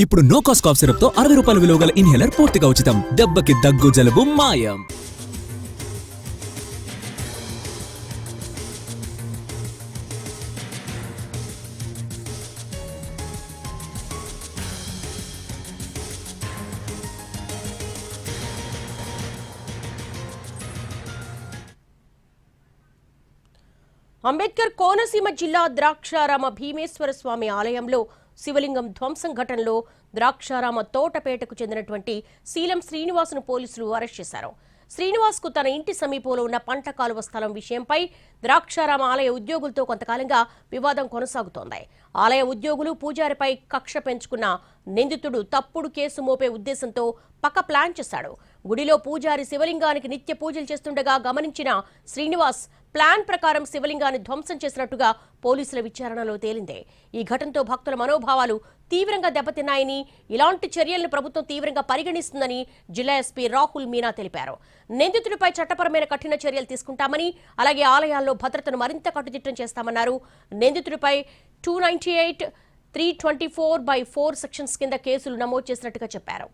ఇప్పుడు no cost cough syrup తో 60 రూపాయల విలువ గల ఇన్హేలర్ పూర్తిగా ఉచితం. దెబ్బకి దగ్గు జలుబు మాయం. అంబేద్కర్ కోనసీమ జిల్లా ద్రాక్షారామ భీమేశ్వర స్వామి ఆలయంలో శివలింగం ధ్వంసం ఘటనలో ద్రాక్షారామ తోటపేటకు చెందినటువంటి శీలం శ్రీనివాసును పోలీసులు అరెస్ట్ చేశారు. శ్రీనివాస్కు తన ఇంటి సమీపంలో ఉన్న పంట కాలువ స్థలం విషయంపై ద్రాక్షారామ ఆలయ ఉద్యోగులతో కొంతకాలంగా వివాదం కొనసాగుతోంది. ఆలయ ఉద్యోగులు పూజారిపై కక్ష పెంచుకున్న నిందితుడు తప్పుడు కేసు మోపే ఉద్దేశంతో పక్క ప్లాన్ చేశాడు. గుడిలో పూజారి శివలింగానికి నిత్య పూజలు చేస్తుండగా గమనించిన శ్రీనివాస్ ప్లాన్ ప్రకారం శివలింగాన్ని ధ్వంసం చేసినట్టుగా పోలీసుల విచారణలో తేలింది. ఈ ఘటనతో భక్తుల మనోభావాలు తీవ్రంగా దెబ్బతిన్నాయని, ఇలాంటి చర్యలను ప్రభుత్వం తీవ్రంగా పరిగణిస్తుందని జిల్లా ఎస్పీ రాహుల్ మీనా తెలిపారు. నిందితుడిపై చట్టపరమైన కఠిన చర్యలు తీసుకుంటామని, అలాగే ఆలయాల్లో భద్రతను మరింత కట్టుదిట్టం చేస్తామన్నారు. నిందితుడిపై 298, 324/4 సెక్షన్స్ కింద కేసులు నమోదు చేసినట్టుగా చెప్పారు.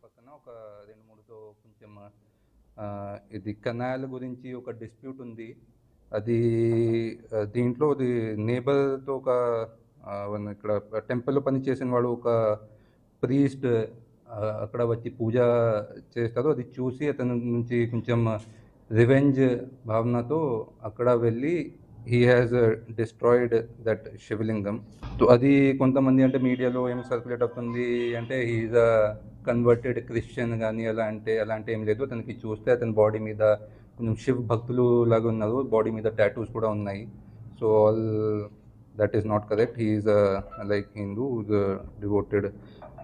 పక్కన ఒక 2-3తో కొంచెం ఇది కెనాల్ గురించి ఒక డిస్ప్యూట్ ఉంది. అది దీంట్లో అది నేబర్తో ఒక ఇక్కడ టెంపుల్లో పనిచేసిన వాడు ఒక ప్రీస్ట్ అక్కడ వచ్చి పూజ చేస్తారు. అది చూసి అతని నుంచి కొంచెం రివెంజ్ భావనతో అక్కడ వెళ్ళి హీ హ్యాస్ డిస్ట్రాయిడ్ దట్ శివలింగం. అది కొంతమంది అంటే మీడియాలో ఏం సర్క్యులేట్ అవుతుంది అంటే హీఈస్ అ కన్వర్టెడ్ క్రిస్టియన్ కానీ అలాంటి ఏం లేదు. అతనికి చూస్తే అతని బాడీ మీద కొంచెం శివ్ భక్తులు లాగా ఉన్నారు. బాడీ మీద టాటూస్ కూడా ఉన్నాయి. So all that is not correct. He is like Hindu, devoted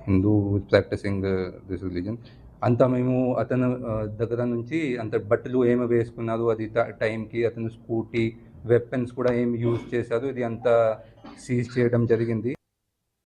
Hindu practising this religion. అంతా మేము అతను దగ్గర నుంచి అంత బట్టలు ఏమి వేసుకున్నారు, అది టైంకి అతను స్కూటీ వెపన్స్ కూడా ఏమి యూజ్ చేశారు, ఇది అంతా సీజ్ చేయడం జరిగింది.